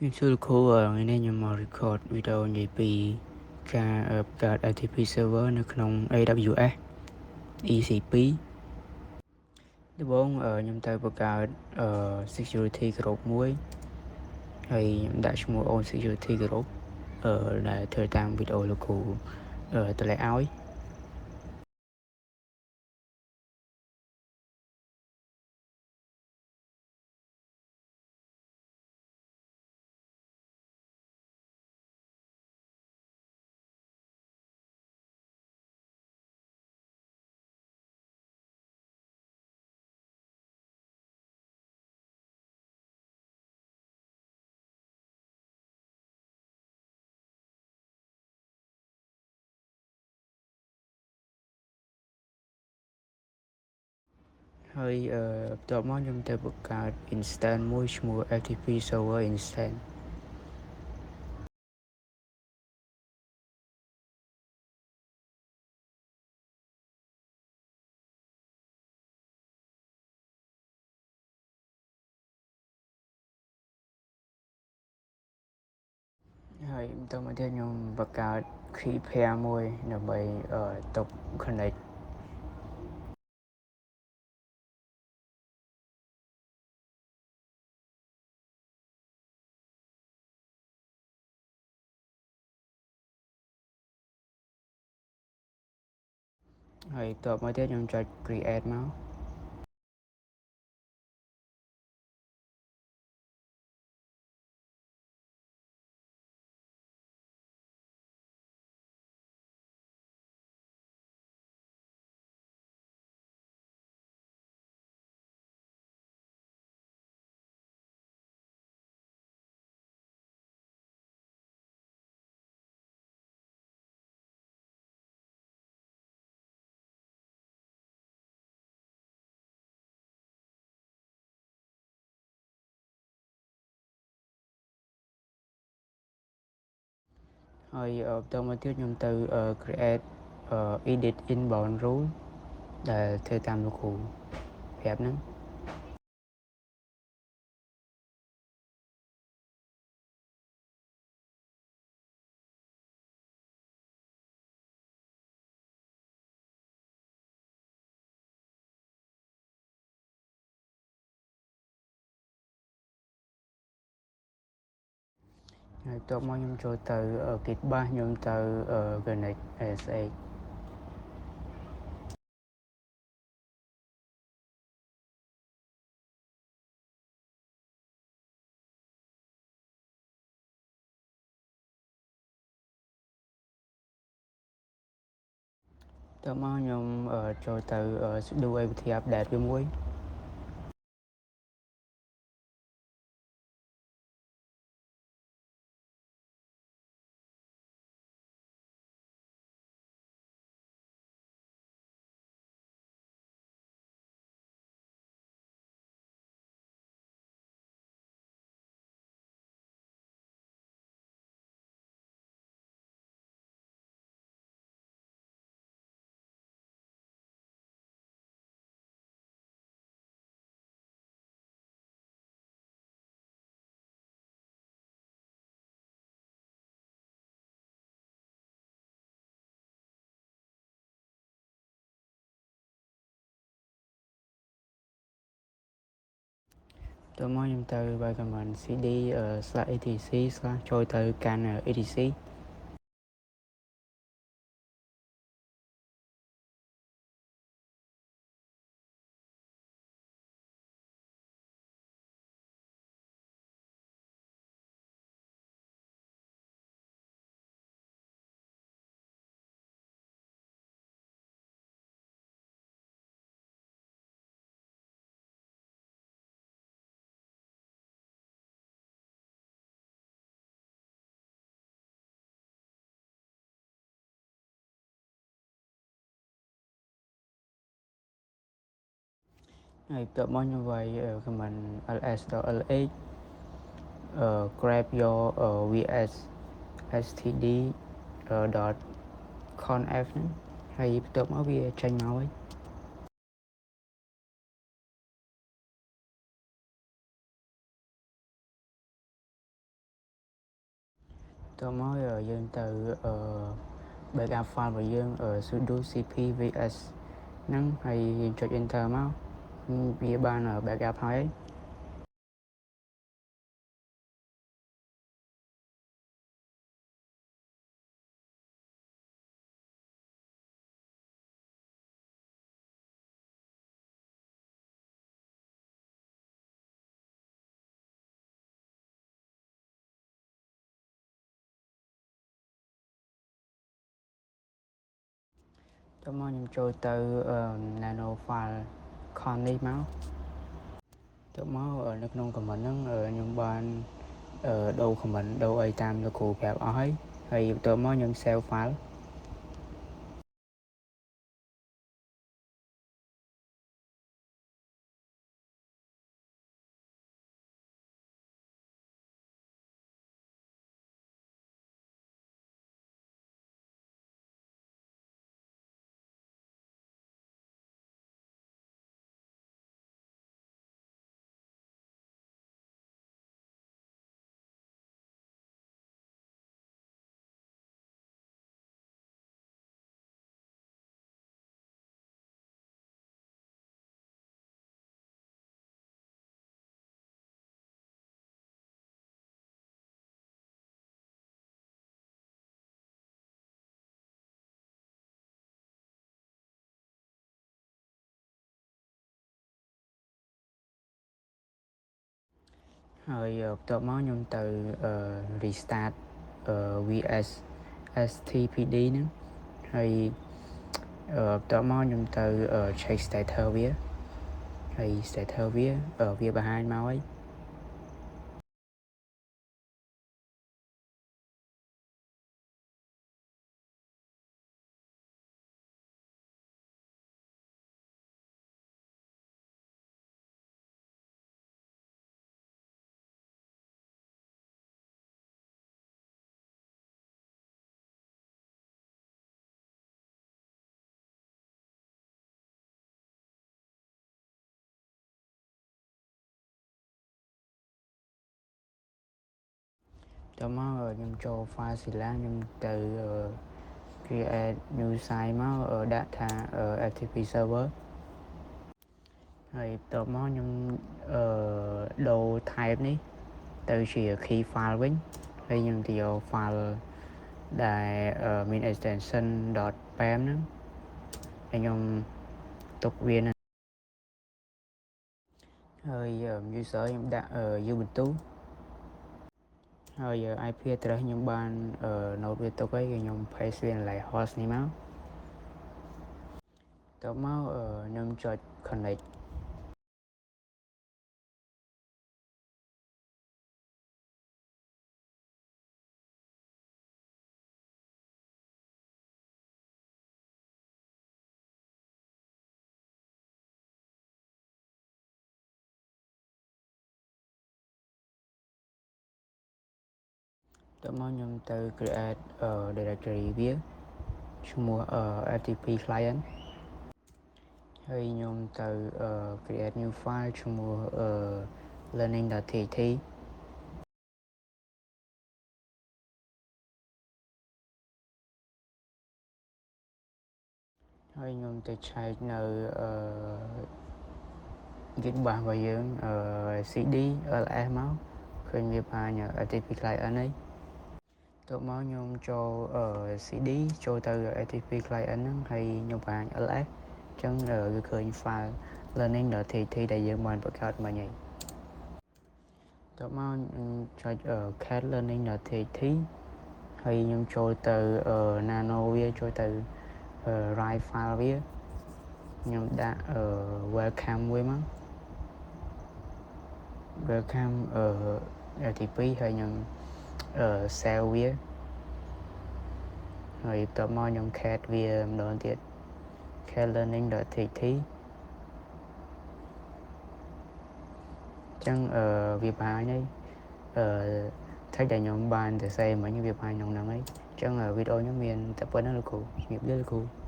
Nhưng xưa cô ngày nay nhưng mà record video nhảyពីការកើត FTP server នៅក្នុង AWS EC2 ដំបូងខ្ញុំទៅបង្កើត security group មួយហើយខ្ញុំដាក់ឈ្មោះ own security group ដែលធ្វើតាមវីដេអូលោកគ្រូតម្លែងឲ្យហើយបន្ទាប់មកខ្ញុំទៅបង្កើត instance មួយឈ្មោះ FTP server instance ហើយបន្តមកទៀតខ្ញុំបង្កើត key pair មួយដើម្បីទុក connect ហើយបន្ទាប់មកទៀតខ្ញុំចុច create មកហើយបន្តមកទៀតខ្ញុំទៅ create edit inbound rule ដែលធ្វើតាមលោកគ្រូប្រាប់ហ្នឹងហើយបន្ទាប់មកខ្ញុំចូលទៅ git bash ខ្ញុំទៅ connect SH បន្ទាប់មកខ្ញុំចូលទៅ sudo apt update វាមួយបន្ទាប់មកខ្ញុំទៅ by command cd /etc/ ចូលទៅកាន់ etcហើយបន្ទាប់មកខ្ញុំវាយ command ls.lx grab your vs std dot conf ហ្នឹងហើយបន្ទាប់មកវាចេញមកហើយ តមកយើងទៅbackup file របស់យើងsudo cp vs ហ្នឹងហើយយើងចុច enter មកវាបាន backup ហើយតមកខ្ញុំចូលទៅ nano file con នេះមកតមកនៅក្នុង comment ហ្នឹងខ្ញុំបានដូរ comment ដូរអីតាមលោកគ្រូប្រាប់អស់ហើយបន្ទាប់មកខ្ញុំ save file ហើយបន្ទាប់មកខ្ញុំទៅ restart vs stpd ហ្នឹងហើយបន្ទាប់មកខ្ញុំទៅ check status វាហើយ status វាបង្ហាញមកហើយតមកខ្ញុំចូល FileZilla ខ្ញុំទៅ create new site មកដាក់ថា FTP server ហើយបន្ទាប់មកខ្ញុំដូរ type នេះទៅជា key file វិញហើយខ្ញុំទៅយក file ដែលមាន extension .pem ហ្នឹងហើយខ្ញុំទុកវានៅហើយ user ខ្ញុំដាក់ Ubuntu ហើយ IP address ខ្ញុំបាន note វាទុកហើយខ្ញុំ paste វានៅ host នេះមកតមកខ្ញុំចុច connect តមកខ្ញុំទៅ create directory វាឈ្មោះ FTP client ហើយខ្ញុំទៅ create new file ឈ្មោះ learning.txt ហើយខ្ញុំទៅឆែកនៅ git bash របស់យើង cd ls មកឃើញវាបាន FTP client ហើយតមកខ្ញុំចូល cd ចូលទៅ FTP client ហ្នឹងហើយខ្ញុំបាន ls អញ្ចឹងវាឃើញ file learning.txt ដែលយើងបានបង្កើតមិញហើយតមកចុច cat learning.txt ហើយខ្ញុំចូលទៅ nano វាចូលទៅ write file វាខ្ញុំដាក់ welcome មួយមក welcome FTP ហើយខ្ញុំsave វាហើយបន្ទាប់មកខ្ញុំ cat វាម្ដងទៀត cat learning.txt អញ្ចឹងវាបានហើយtext ដែលខ្ញុំបានទៅសេមិញវាបានក្នុងហ្នឹងហើយអញ្ចឹងវីដេអូខ្ញុំមានតែប៉ុណ្្នឹងលោកគ្រូជំរាបលាលោកគ្រូ